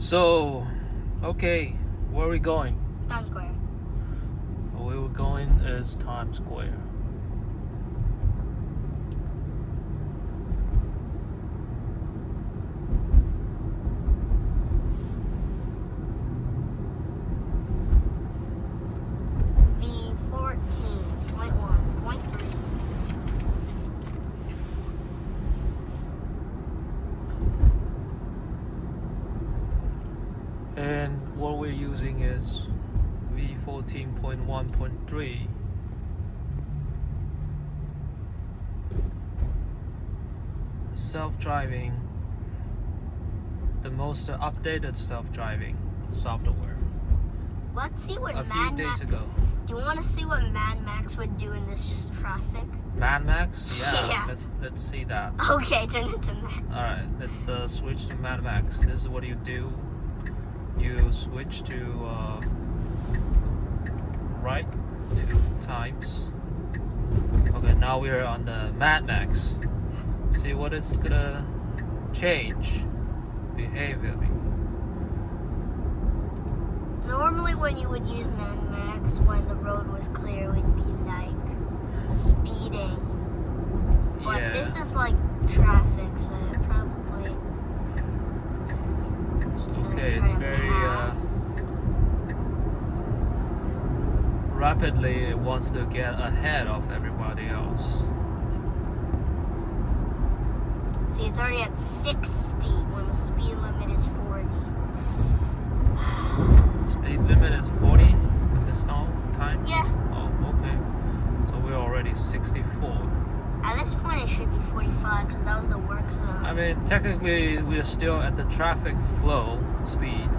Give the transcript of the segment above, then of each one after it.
So, okay, where are we going? Times Square. Where we're going is Times Square. v14.1.3. And what we're using is v14.1.3. Self-driving, the most updated self-driving software. Let's see what A few Mad days Max. ago. Do you want to see what Mad Max would do in this just traffic? Mad Max? Yeah. Let's see that. Okay, turn it to Mad. Alright, let's switch to Mad Max. This is what you do. You switch to right 2 times. Okay, now we're on the Mad Max. See what it's gonna change behaviorally. Normally, when you would use Mad Max when the road was clear, it would be like speeding. But Yeah. this is like traffic, so it probably. Okay, it's very rapidly it wants to get ahead of everybody else. See, it's already at 60 when the speed limit is 40. Speed limit is 40 at this time? Yeah. Oh, okay. So we're already 64. At this point, it should be 45 because that was the work zone. I mean, technically, we're still at the traffic flow speed.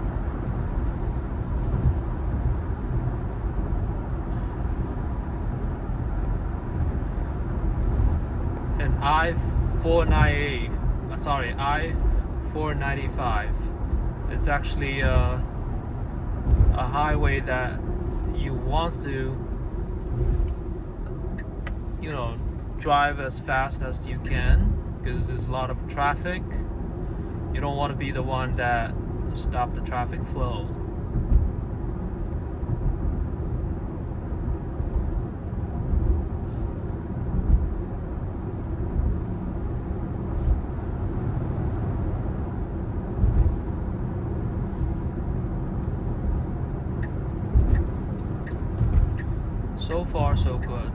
And I-495. It's actually a highway that you want to, drive as fast as you can because there's a lot of traffic. You don't want to be the one that stop the traffic flow. So far, so good.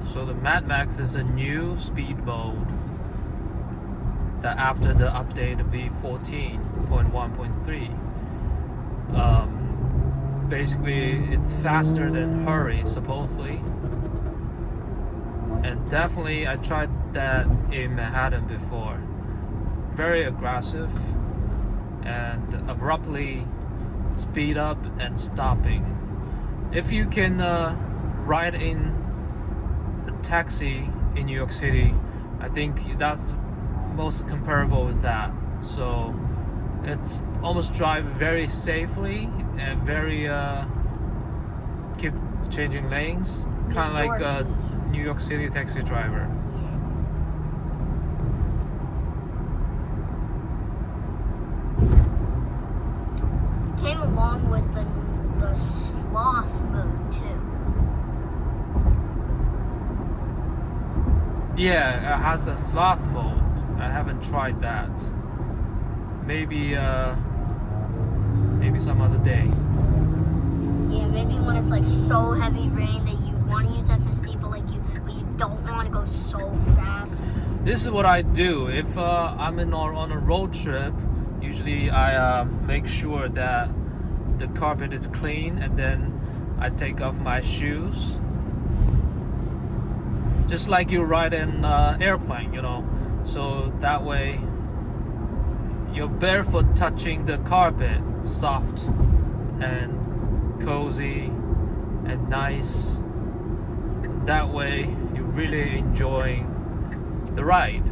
So the Mad Max is a new speed mode that after the update of v14.1.3. Basically, it's faster than Hurry, supposedly. And definitely, I tried that in Manhattan before. Very aggressive and abruptly speed up and stopping. If you can ride in taxi in New York City, I think that's most comparable with that. So it's almost drive very safely and very keep changing lanes, kind of like a New York City taxi driver. It came along with the sloth mode too. Yeah, it has a sloth mode. I haven't tried that. Maybe some other day. Yeah, maybe when it's like so heavy rain that you want to use FSD, but you don't want to go so fast. This is what I do. If I'm on a road trip, usually I make sure that the carpet is clean, and then I take off my shoes. Just like you ride an airplane, so that way your barefoot touching the carpet, soft and cozy and nice. That way you're really enjoying the ride.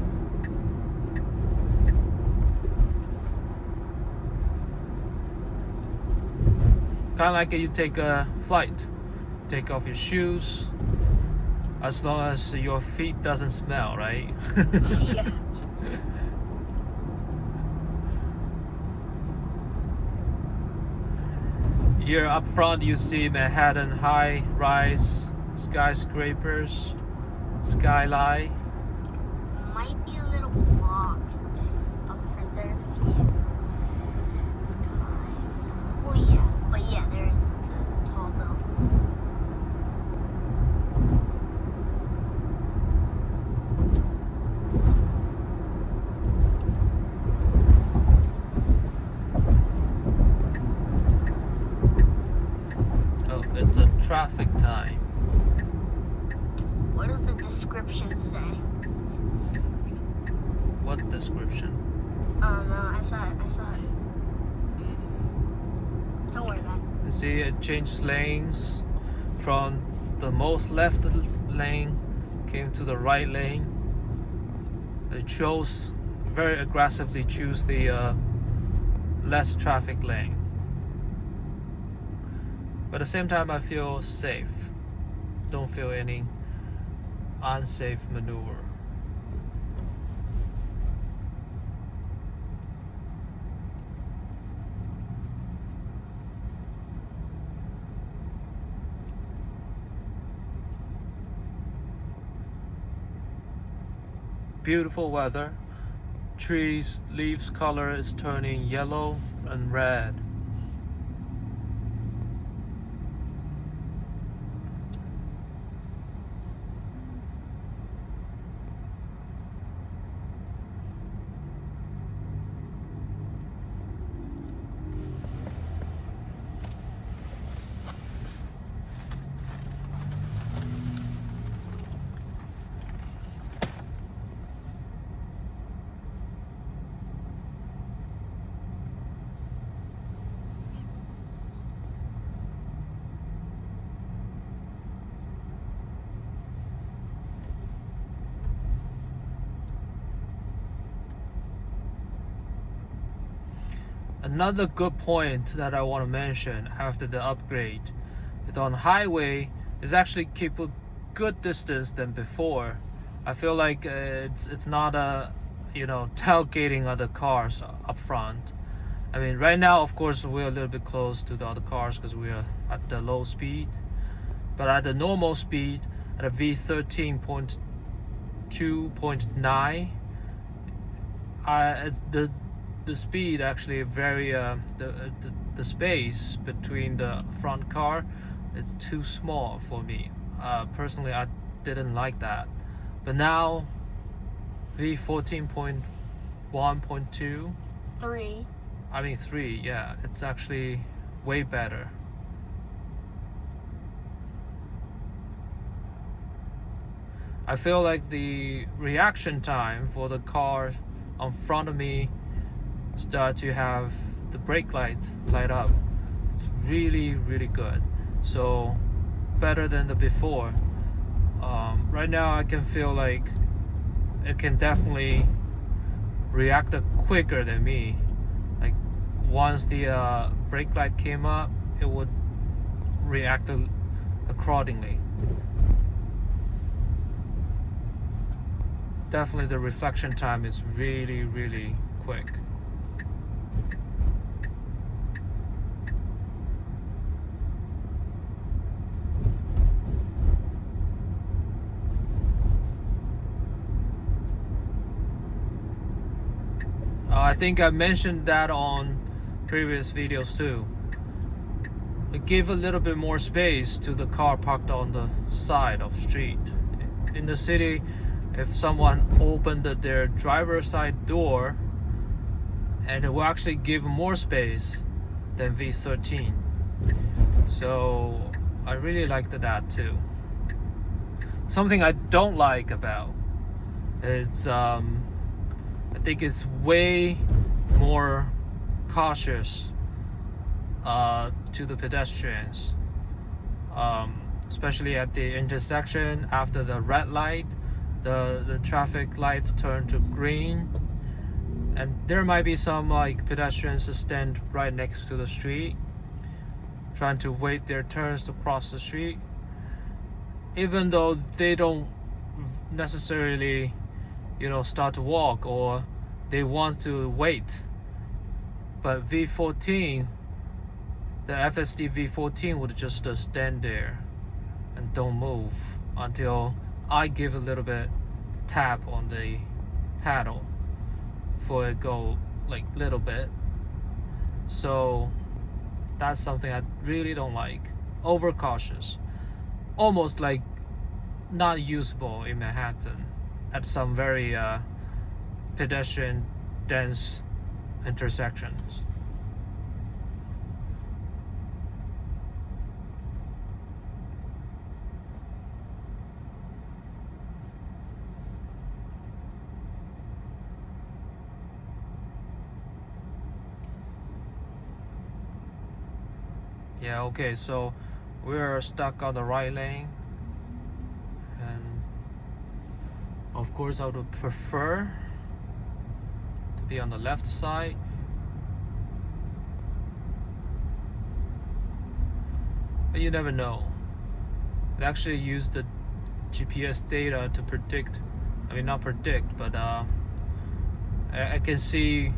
Kind of like you take a flight, take off your shoes, as long as your feet doesn't smell, right? Yeah. Here up front you see Manhattan high-rise skyscrapers, skyline. Might be a little blocked up further view. It's kind. Oh yeah, but yeah, there's the tall buildings. Oh, it's a traffic time. What does the description say? What description? Oh no, I thought. Don't worry about it. You see it changed lanes from the most left lane came to the right lane. It chose very aggressively choose the less traffic lane. But at the same time I feel safe. Don't feel any unsafe maneuver. Beautiful weather. Trees, leaves color is turning yellow and red. Another good point that I want to mention after the upgrade is on highway is actually keep a good distance than before. I feel like it's not a tailgating other cars up front. I mean right now of course we're a little bit close to the other cars because we're at the low speed, but at the normal speed at a v14.2.9 the speed actually very the space between the front car is too small for me. Personally I didn't like that, but now v14.1.2 3, yeah, it's actually way better. I feel like the reaction time for the car in front of me start to have the brake light up. It's really good, so better than the before. Right now I can feel like it can definitely react quicker than me. Like once the brake light came up, it would react accordingly. Definitely the reflection time is really quick. I think I mentioned that on previous videos too. Give a little bit more space to the car parked on the side of the street. In the city, if someone opened their driver's side door, and it will actually give more space than V13. So I really liked that too. Something I don't like about is I think it's way more cautious to the pedestrians, especially at the intersection after the red light. The traffic lights turn to green, and there might be some like pedestrians that stand right next to the street trying to wait their turns to cross the street, even though they don't necessarily, start to walk, or they want to wait. But V14, the FSD V14 would just stand there and don't move until I give a little bit tap on the paddle for it go like little bit. So that's something I really don't like. Overcautious, almost like not usable in Manhattan at some very pedestrian dense intersections. Yeah, okay, so we're stuck on the right lane, and of course I would prefer to be on the left side. But you never know. It actually used the GPS data to predict, not predict, but I can see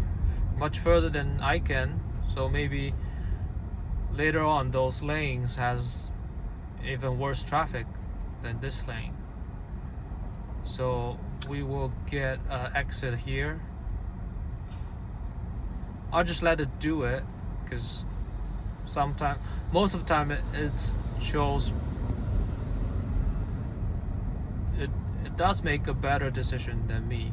much further than I can, so maybe later on those lanes has even worse traffic than this lane. So we will get an exit here. I'll just let it do it, because most of the time it shows it does make a better decision than me.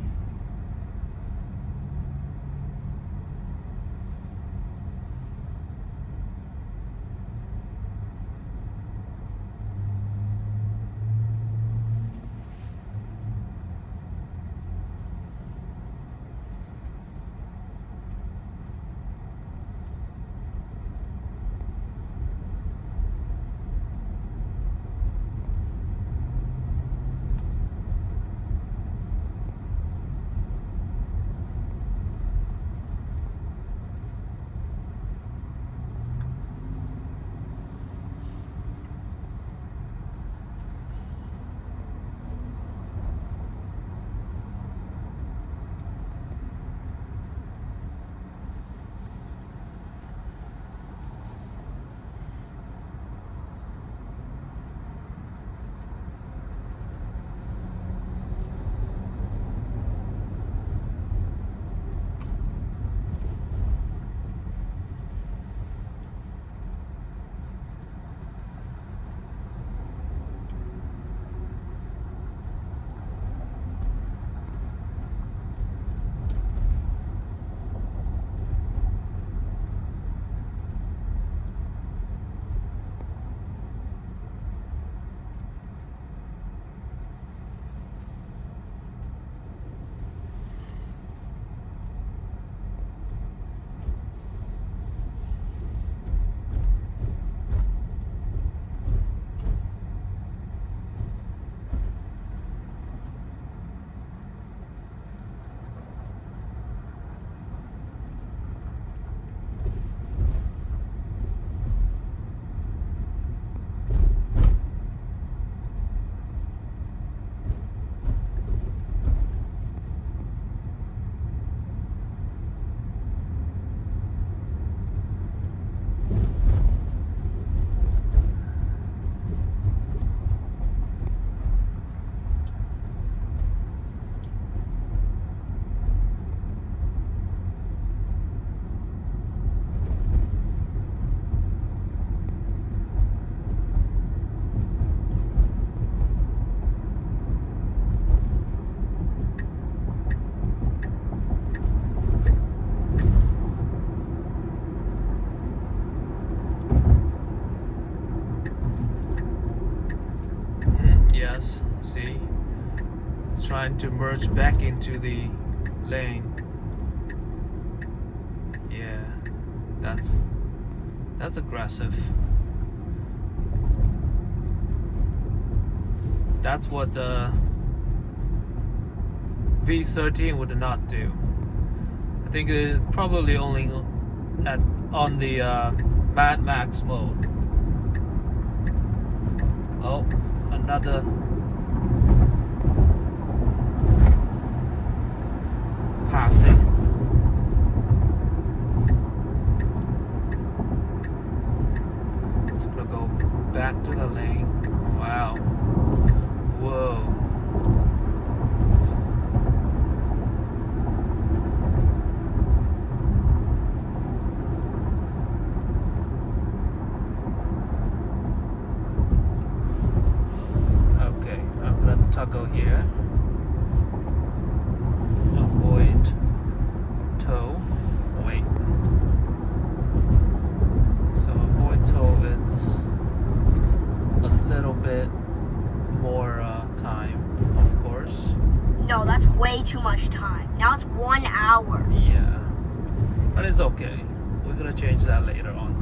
Yes, see? It's trying to merge back into the lane. That's aggressive. That's what the V13 would not do. I think it probably only on the Mad Max mode. Oh, another passing. It's gonna go back to the lane. Wow. Whoa. Okay, I'm gonna toggle here. Avoid tow. Wait. So avoid tow, it's a little bit more time, of course. No, that's way too much time. Now it's 1 hour. Yeah, but it's okay. We're gonna change that later on.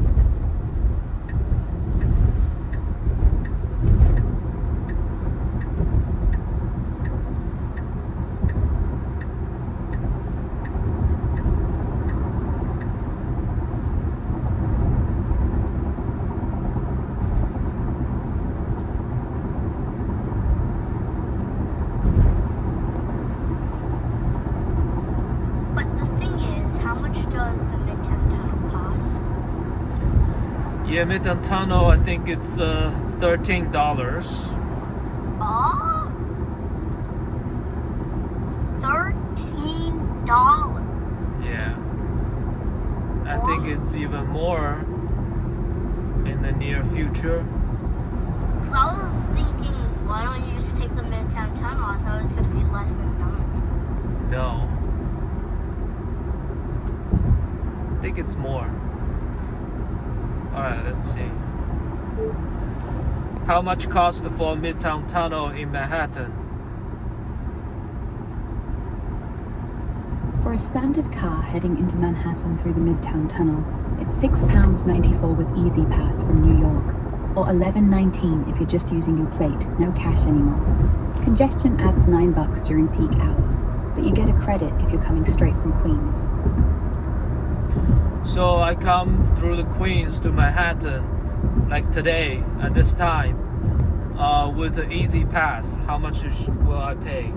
But the thing is, how much does the Midtown Tunnel cost? Yeah, Midtown Tunnel, I think it's $13. Oh, $13. Yeah. I think it's even more in the near future. Cause I was thinking, why don't you just take the Midtown Tunnel? I thought it was gonna be less than $9. No. I think it's more. Alright, let's see. How much cost for Midtown Tunnel in Manhattan? For a standard car heading into Manhattan through the Midtown Tunnel, it's £6.94 with Easy Pass from New York, or $11.19 if you're just using your plate, no cash anymore. Congestion adds $9 during peak hours, but you get a credit if you're coming straight from Queens. So I come through the Queens to Manhattan, like today at this time, with an Easy Pass. How much will I pay?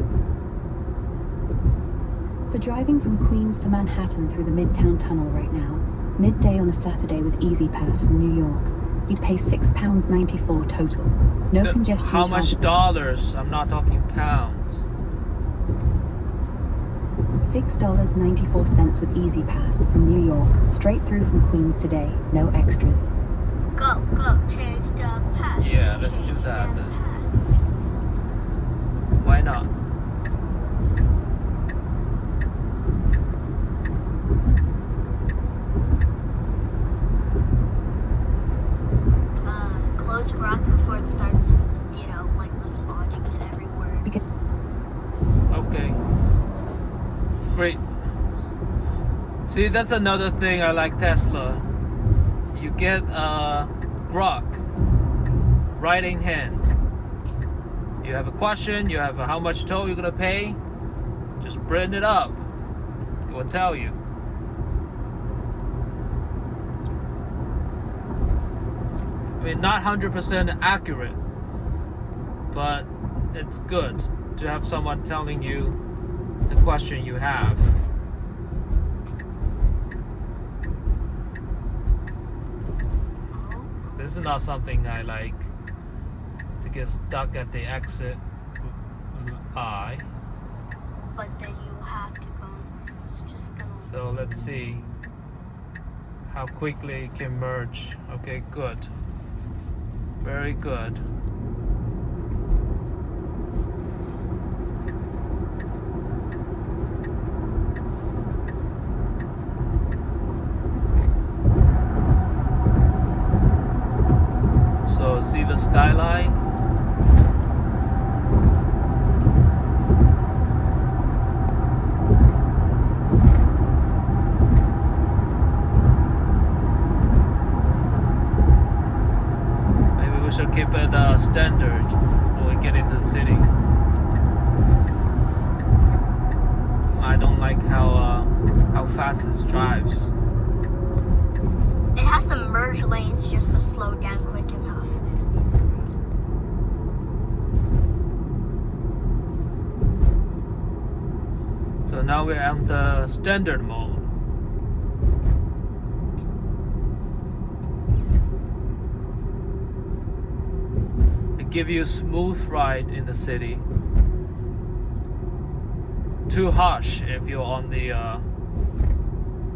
For driving from Queens to Manhattan through the Midtown Tunnel right now, midday on a Saturday with Easy Pass from New York, you'd pay £6.94 total. No congestion How charge. much dollars? I'm not talking pounds. $6.94 with Easy Pass from New York, straight through from Queens today, no extras. Go, change the path. Yeah, let's do that then. Why not? Close Grok before it starts, like responding to every word. Okay. Great. See, that's another thing I like Tesla. You get Grok right in hand. You have a question, you have how much toll you're gonna pay, just bring it up. It will tell you. I mean, not 100% accurate, but it's good to have someone telling you the question you have. This is not something I like, to get stuck at the exit I. But then you have to go. It's just gonna. So let's see how quickly it can merge. Okay, good. Very good. So see the skyline? should keep it standard when we get into the city. I don't like how fast it drives. It has to merge lanes just to slow down quick enough. So now we're on the standard mode. It gives you a smooth ride in the city. Too harsh if you're on the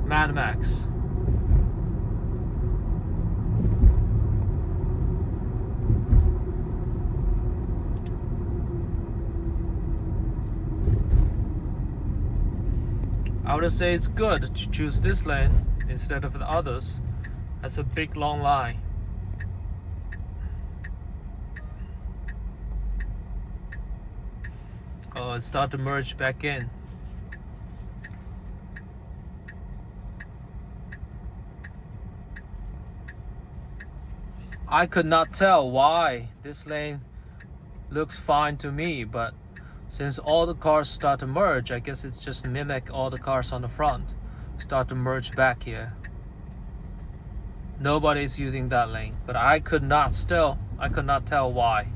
Mad Max. I would say it's good to choose this lane instead of the others. That's a big long line. Oh, it started to merge back in. I could not tell why this lane looks fine to me, but since all the cars start to merge, I guess it's just mimic all the cars on the front start to merge back here. Nobody's using that lane, but I could not tell why.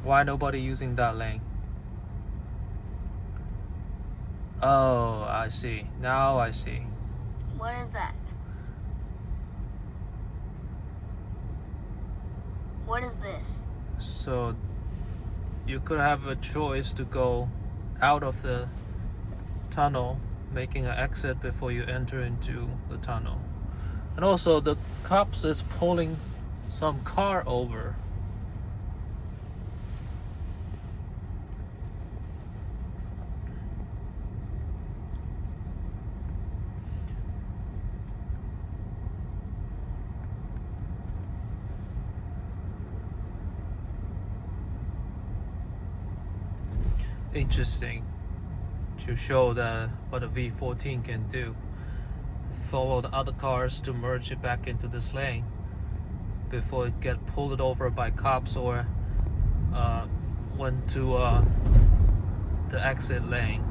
Why nobody using that lane? Oh, I see. Now I see. What is that? What is this? So you could have a choice to go out of the tunnel, making an exit before you enter into the tunnel. And also the cops is pulling some car over. Interesting to show what a V14 can do. Follow the other cars to merge it back into this lane before it get pulled over by cops or went to the exit lane.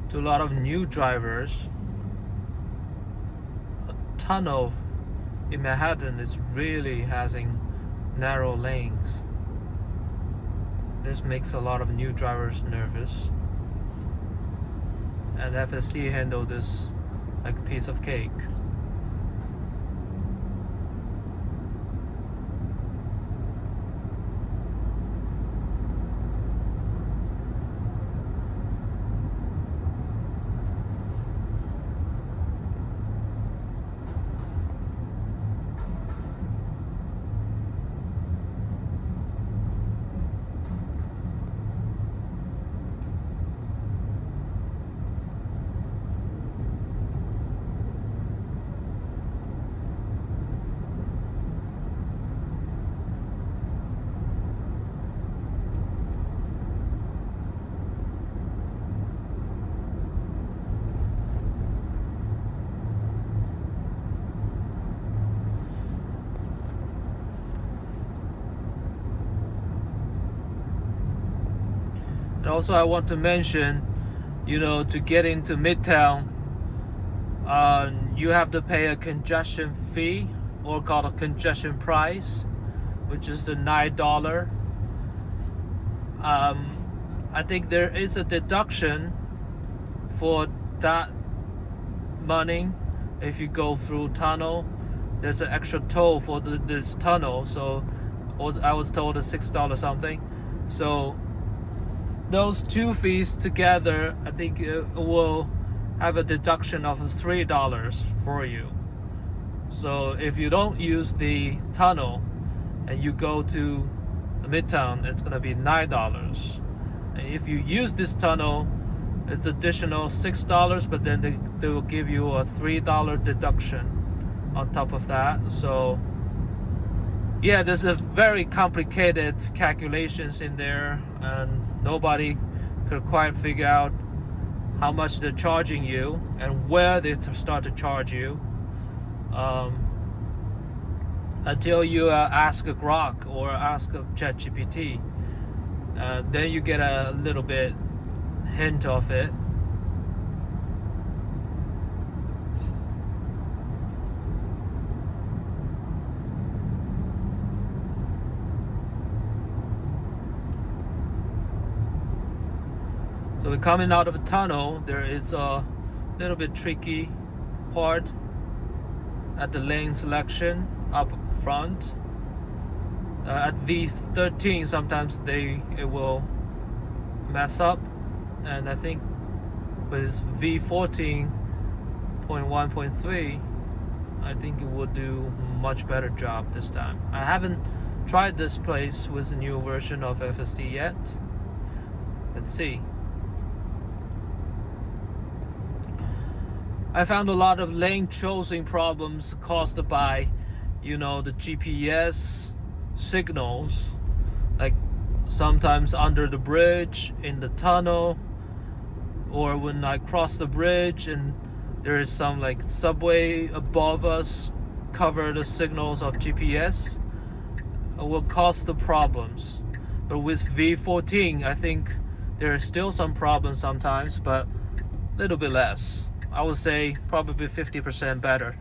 To a lot of new drivers, a tunnel in Manhattan is really having narrow lanes. This makes a lot of new drivers nervous, and FSD handled this like a piece of cake. And also I want to mention, to get into Midtown, you have to pay a congestion fee, or called a congestion price, which is the $9. I think there is a deduction for that money if you go through tunnel. There's an extra toll for this tunnel, so I was told it's $6 something. So those two fees together, I think it will have a deduction of $3 for you. So if you don't use the tunnel and you go to the Midtown, it's gonna be $9. And if you use this tunnel, it's additional $6, but then they will give you a $3 deduction on top of that. So yeah, there's a very complicated calculations in there, and nobody could quite figure out how much they're charging you and where they start to charge you until you ask a Grok or ask a ChatGPT. Then you get a little bit hint of it. So we're coming out of a tunnel. There is a little bit tricky part at the lane selection up front. At v14 sometimes it will mess up, and I think with v14.1.3 I think it will do much better job this time. I haven't tried this place with the new version of FSD yet. Let's see. I found a lot of lane choosing problems caused by, the GPS signals, like sometimes under the bridge, in the tunnel, or when I cross the bridge and there is some like subway above us cover the signals of GPS, it will cause the problems. But with v14, I think there are still some problems sometimes, but a little bit less. I would say probably 50% better.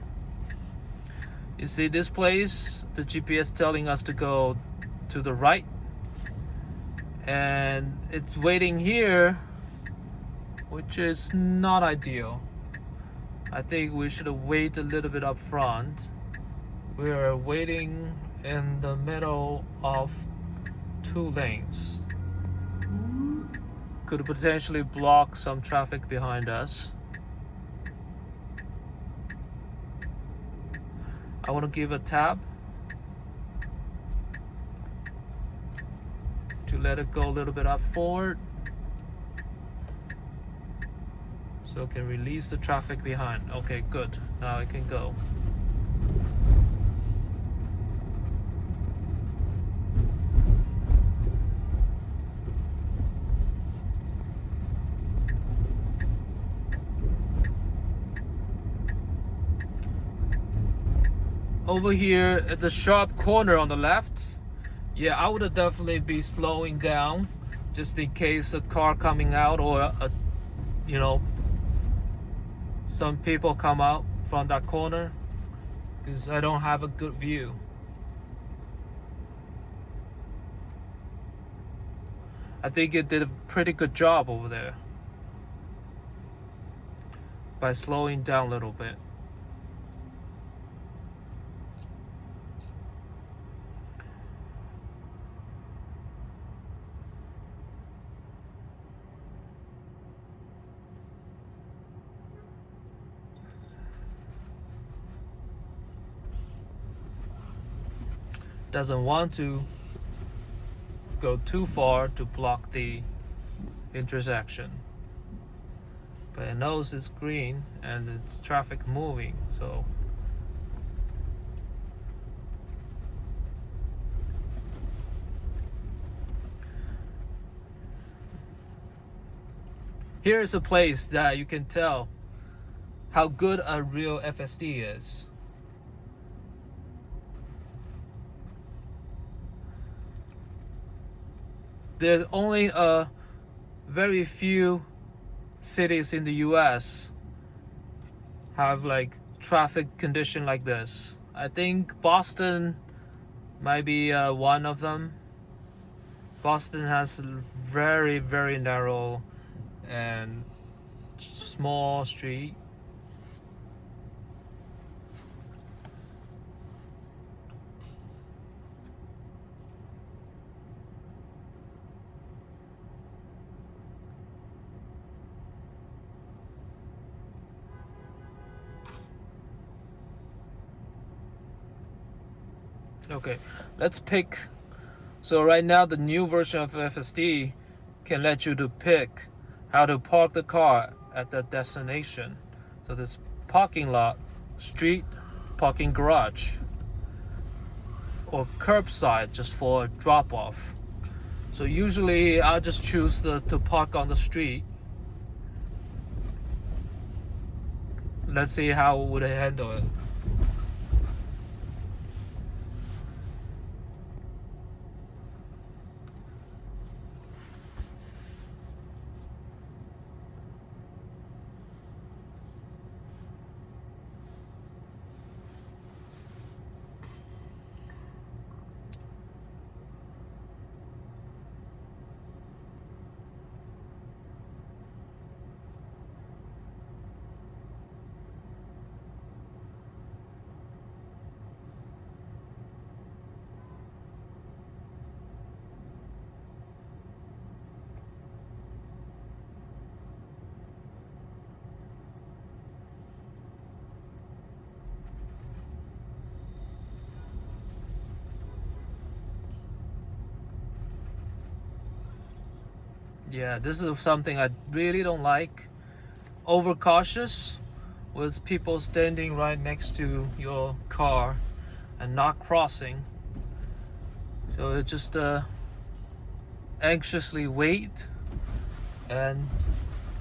You see this place, the GPS telling us to go to the right, and it's waiting here, which is not ideal. I think we should wait a little bit up front. We are waiting in the middle of two lanes. Could potentially block some traffic behind us. I want to give a tap to let it go a little bit up forward, so it can release the traffic behind. Okay, good. Now it can go. Over here at the sharp corner on the left, yeah, I would definitely be slowing down just in case a car coming out or some people come out from that corner, because I don't have a good view. I think it did a pretty good job over there by slowing down a little bit. Doesn't want to go too far to block the intersection, but it knows it's green and it's traffic moving, so here is a place that you can tell how good a real FSD is. There's only a very few cities in the US have like traffic condition like this. I think Boston might be one of them. Boston has very, very narrow and small street. Okay, let's pick. So right now the new version of FSD can let you to pick how to park the car at the destination. So this parking lot, street, parking garage, or curbside just for drop off. So usually I'll just choose to park on the street. Let's see how would I handle it. Yeah, this is something I really don't like. Overcautious with people standing right next to your car and not crossing. So it just anxiously wait and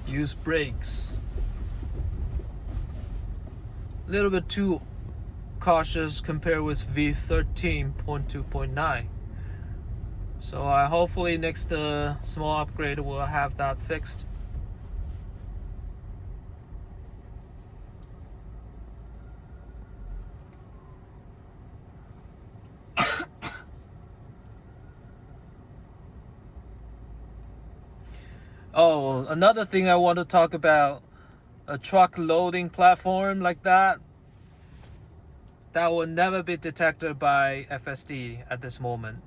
use brakes. A little bit too cautious compared with v14.2.9. So I hopefully next small upgrade will have that fixed. Oh, another thing I want to talk about, a truck loading platform like that will never be detected by FSD at this moment.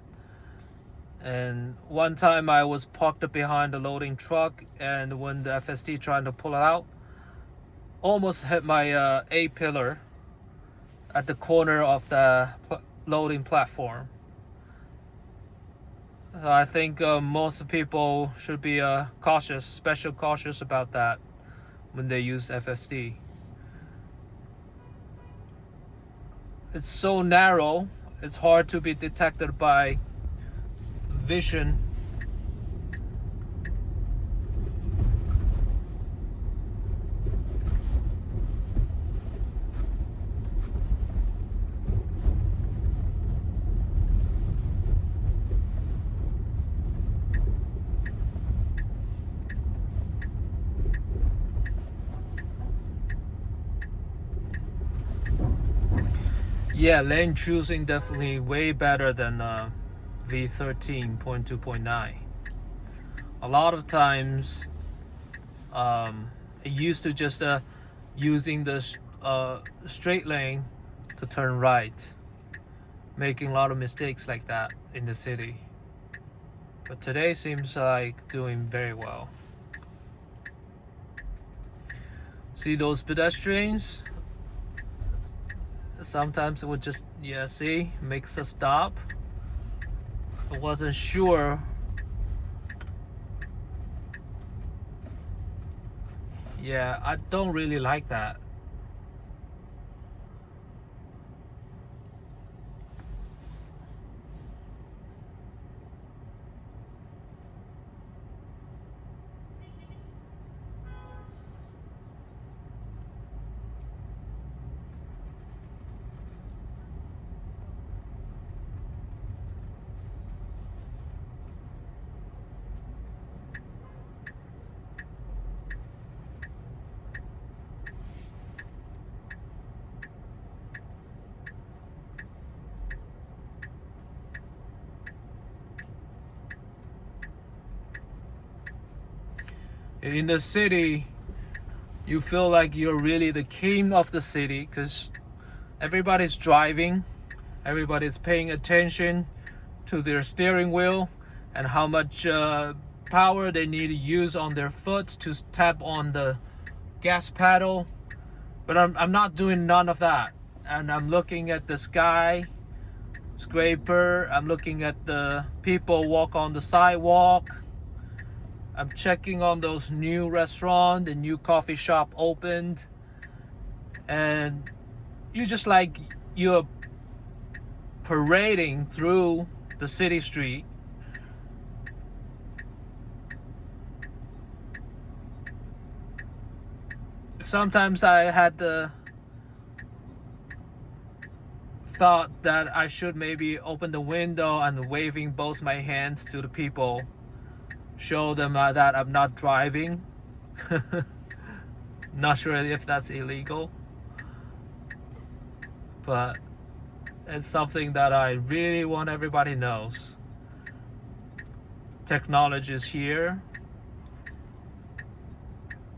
And one time I was parked behind the loading truck, and when the FSD trying to pull it out, almost hit my A pillar at the corner of the loading platform. So I think most people should be cautious, special cautious about that when they use FSD. It's so narrow, it's hard to be detected by vision. Yeah, lane choosing definitely way better than v13.2.9. A lot of times it used to just using the straight lane to turn right, making a lot of mistakes like that in the city. But today seems like doing very well. See those pedestrians? Sometimes it would just, see, makes a stop. I wasn't sure. Yeah, I don't really like that. In the city, you feel like you're really the king of the city because everybody's driving, everybody's paying attention to their steering wheel and how much power they need to use on their foot to tap on the gas pedal. But I'm not doing none of that. And I'm looking at the skyscraper, I'm looking at the people walk on the sidewalk. I'm checking on those new restaurant, the new coffee shop opened. And you just like you're parading through the city street. Sometimes I had the thought that I should maybe open the window and waving both my hands to the people, show them that I'm not driving. Not sure if that's illegal, but it's something that I really want everybody knows. Technology is here,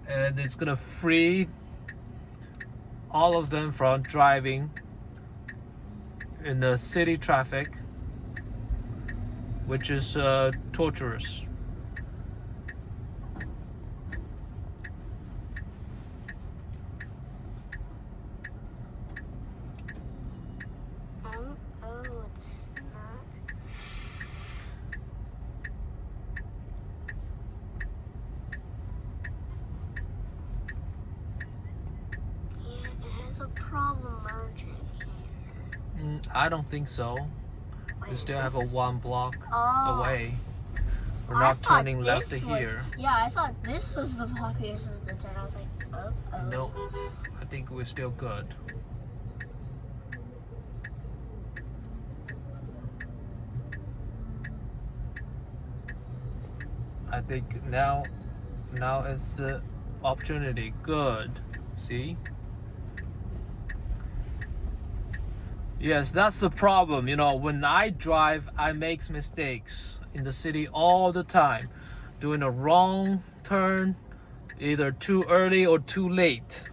and it's gonna free all of them from driving in the city traffic, which is torturous. Oh, it's not. Yeah, it has a problem merging here. I don't think so. Wait, We still is have a this- 1 block Oh. away. We're I not thought turning left to this was- here. Yeah, I thought this was the block we were supposed to turn. I was like, oh. No, I think we're still good. I think now it's the opportunity. Good. See? Yes, that's the problem. You know, when I drive, I make mistakes in the city all the time. Doing a wrong turn, either too early or too late.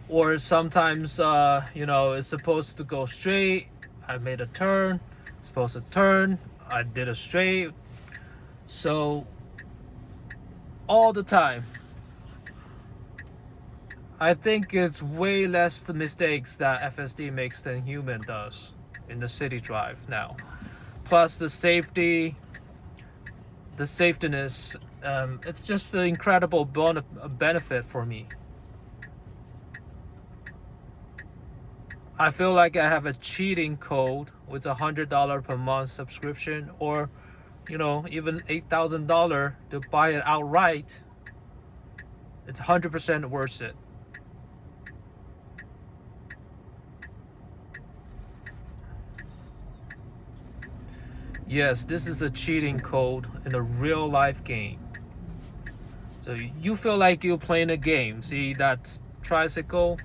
Or sometimes, you know, it's supposed to go straight. I made a turn. Supposed to turn. I did a straight. So, all the time. I think it's way less the mistakes that FSD makes than human does in the city drive now. Plus the safety, the safetiness, it's just an incredible benefit for me. I feel like I have a cheating code with $100 per month subscription, or, you know, even $8,000 to buy it outright. It's 100% worth it. Yes, this is a cheating code in a real life game. So you feel like you're playing a game. See that tricycle?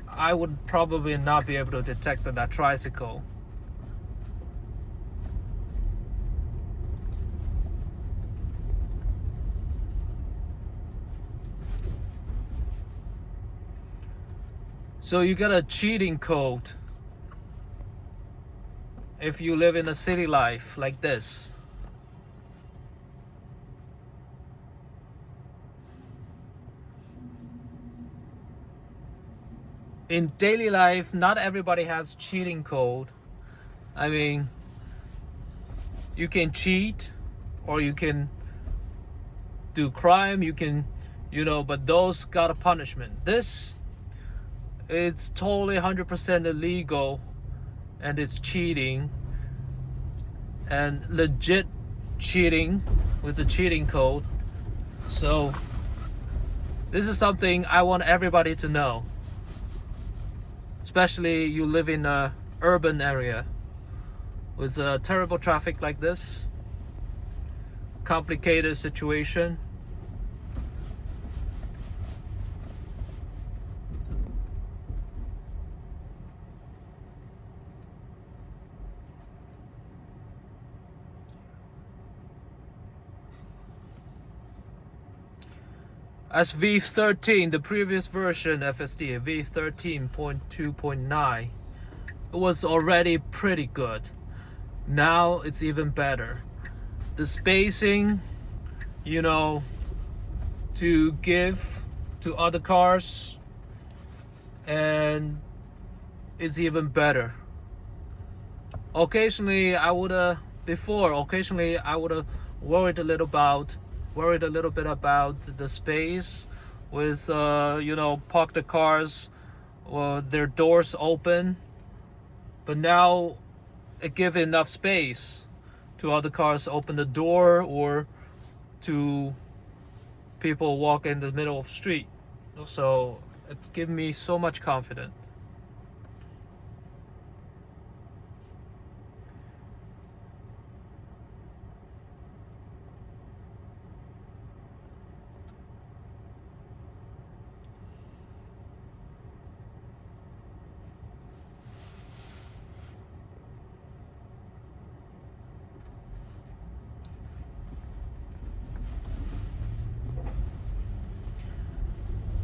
I would probably not be able to detect that tricycle. So you get a cheating code if you live in a city life like this. In daily life, not everybody has cheating code. I mean, you can cheat or you can do crime, you can, you know, but those got a punishment. This, it's totally 100% illegal, and it's cheating, and legit cheating with a cheating code. So this is something I want everybody to know, especially you live in a urban area with a terrible traffic like this, complicated situation. As v13, the previous version FSD, v13.2.9, it was already pretty good. Now it's even better. The spacing, you know, to give to other cars, and it's even better. Occasionally I would have worried a little bit about the space with park the cars or their doors open, but now it gives enough space to other cars open the door or to people walk in the middle of the street. So it's given me so much confidence.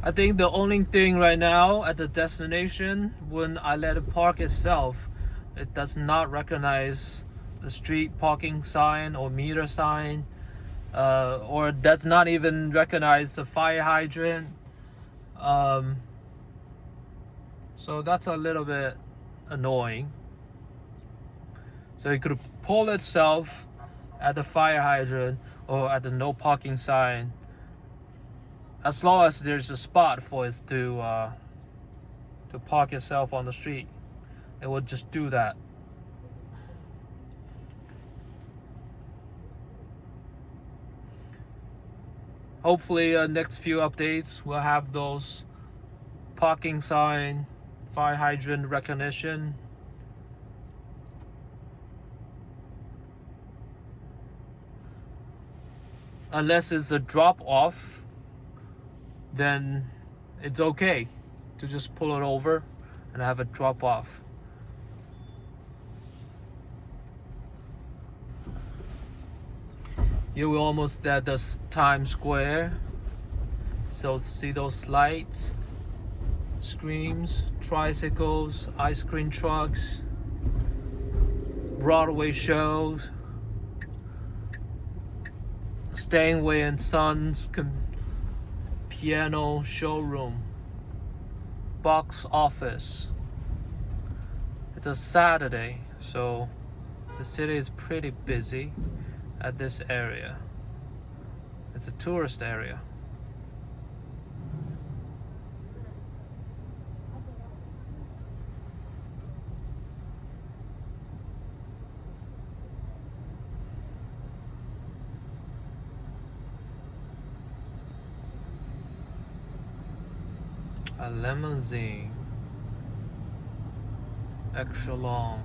I think the only thing right now at the destination, when I let it park itself, it does not recognize the street parking sign or meter sign, or does not even recognize the fire hydrant. So that's a little bit annoying. So it could pull itself at the fire hydrant or at the no parking sign, as long as there's a spot for it to park itself on the street. It would just do that. Hopefully next few updates will have those parking sign, fire hydrant recognition. Unless it's a drop off, then it's okay to just pull it over and have a drop off. Here we're almost at the Times Square. So see those lights, screams, tricycles, ice cream trucks, Broadway shows, Steinway and Sons piano showroom, box office. It's a Saturday, so the city is pretty busy at this area. It's a tourist area. A limousine, extra long.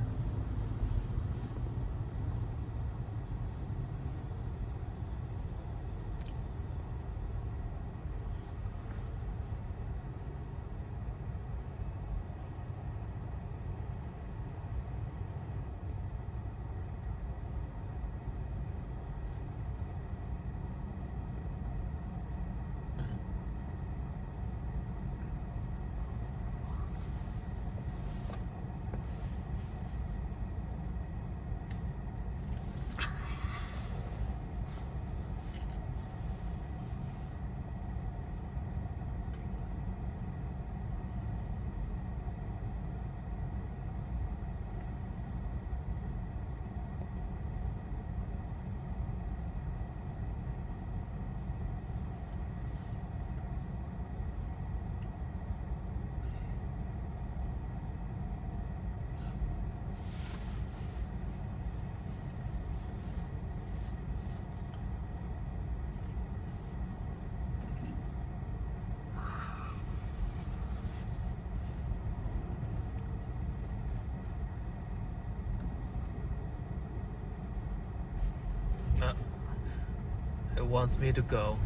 It wants me to go.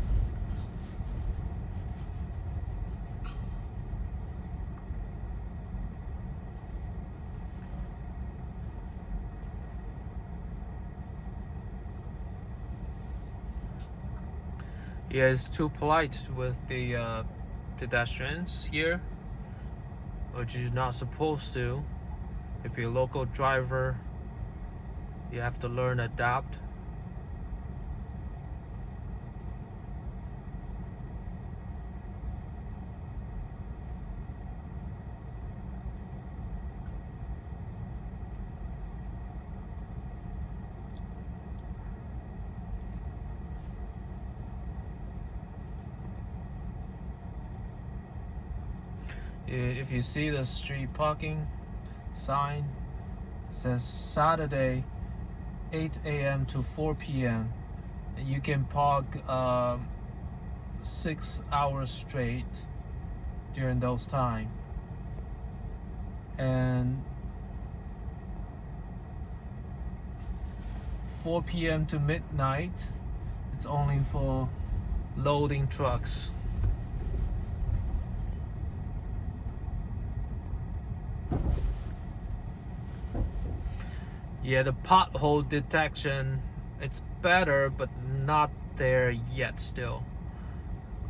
Yeah, it's too polite with the pedestrians here, which is not supposed to. If you're a local driver, you have to learn to adapt. If you see the street parking sign, it says Saturday 8 a.m. to 4 p.m. You can park 6 hours straight during those time, and 4 p.m. to midnight it's only for loading trucks. Yeah, the pothole detection, it's better, but not there yet still.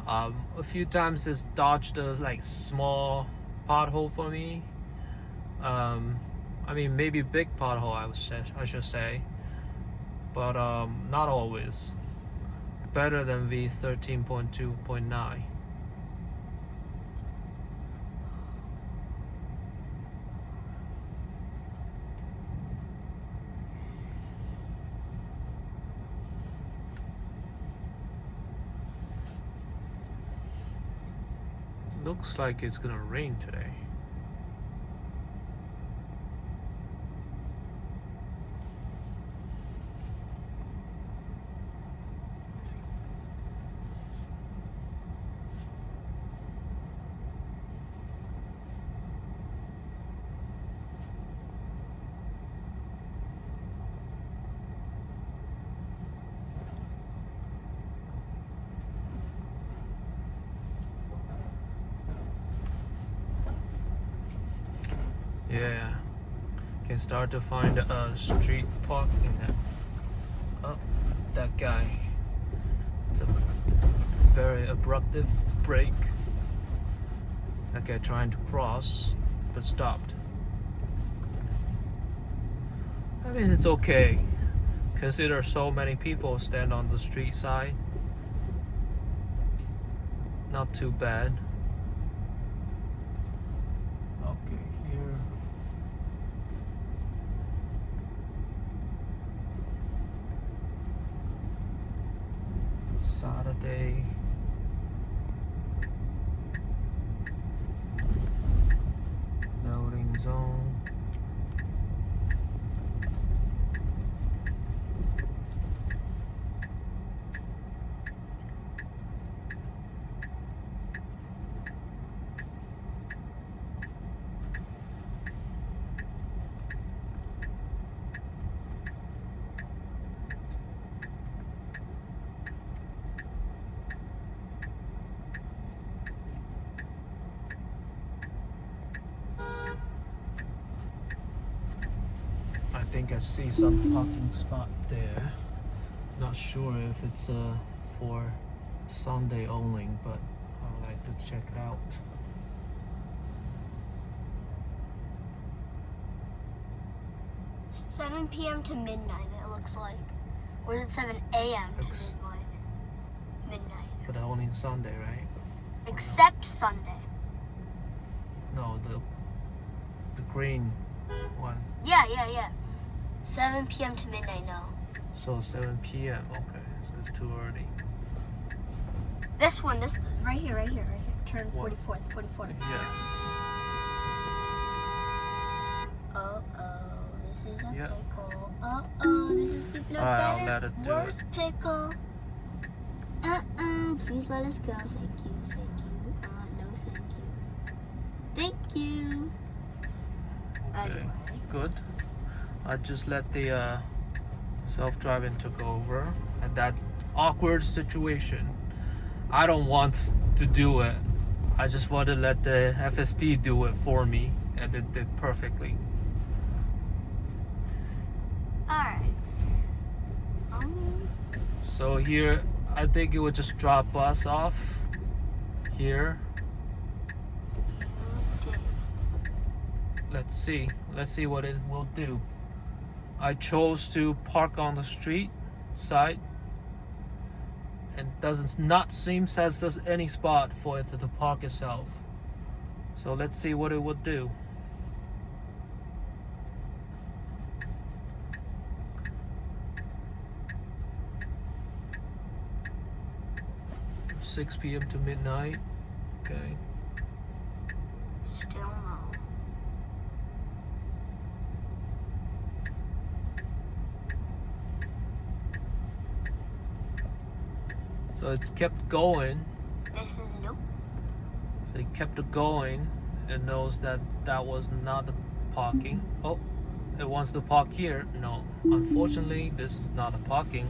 A few times it's dodged a like small pothole for me. I mean, maybe big pothole I should say, but not always. Better than v14.2.9. Looks like it's gonna rain today. Yeah, can start to find street parking now. Oh, that guy. It's a very abrupt break. That guy trying to cross, but stopped. I mean, it's okay. Consider so many people stand on the street side. Not too bad. Okay, here. Saturday. Loading zone. I think I see some parking spot there. Not sure if it's for Sunday only, but I'd like to check it out. $7 p.m. to midnight, it looks like. Or is it 7 a.m. to midnight? But only Sunday, right? Except Sunday. No, the green one. Yeah. 7 p.m. to midnight, no. So 7 p.m. Okay, so it's too early. This one, right here. Turn 44th. Yeah. This is a Yeah. pickle. This is even a I'll better, let it do worse it. pickle. Please let us go. Thank you. No, thank you. Thank you. Okay, Anyway. good. I just let the self-driving took over, and that awkward situation. I don't want to do it. I just want to let the FSD do it for me, and it did perfectly. Alright. So here I think it would just drop us off here. Okay. Let's see what it will do. I chose to park on the street side, and does not seem as there's any spot for it to park itself. So let's see what it would do. 6 p.m. to midnight. Okay. Still no. So it's kept going. This is new. So it kept it going and knows that that was not the parking. Oh, it wants to park here. No, unfortunately, this is not a parking.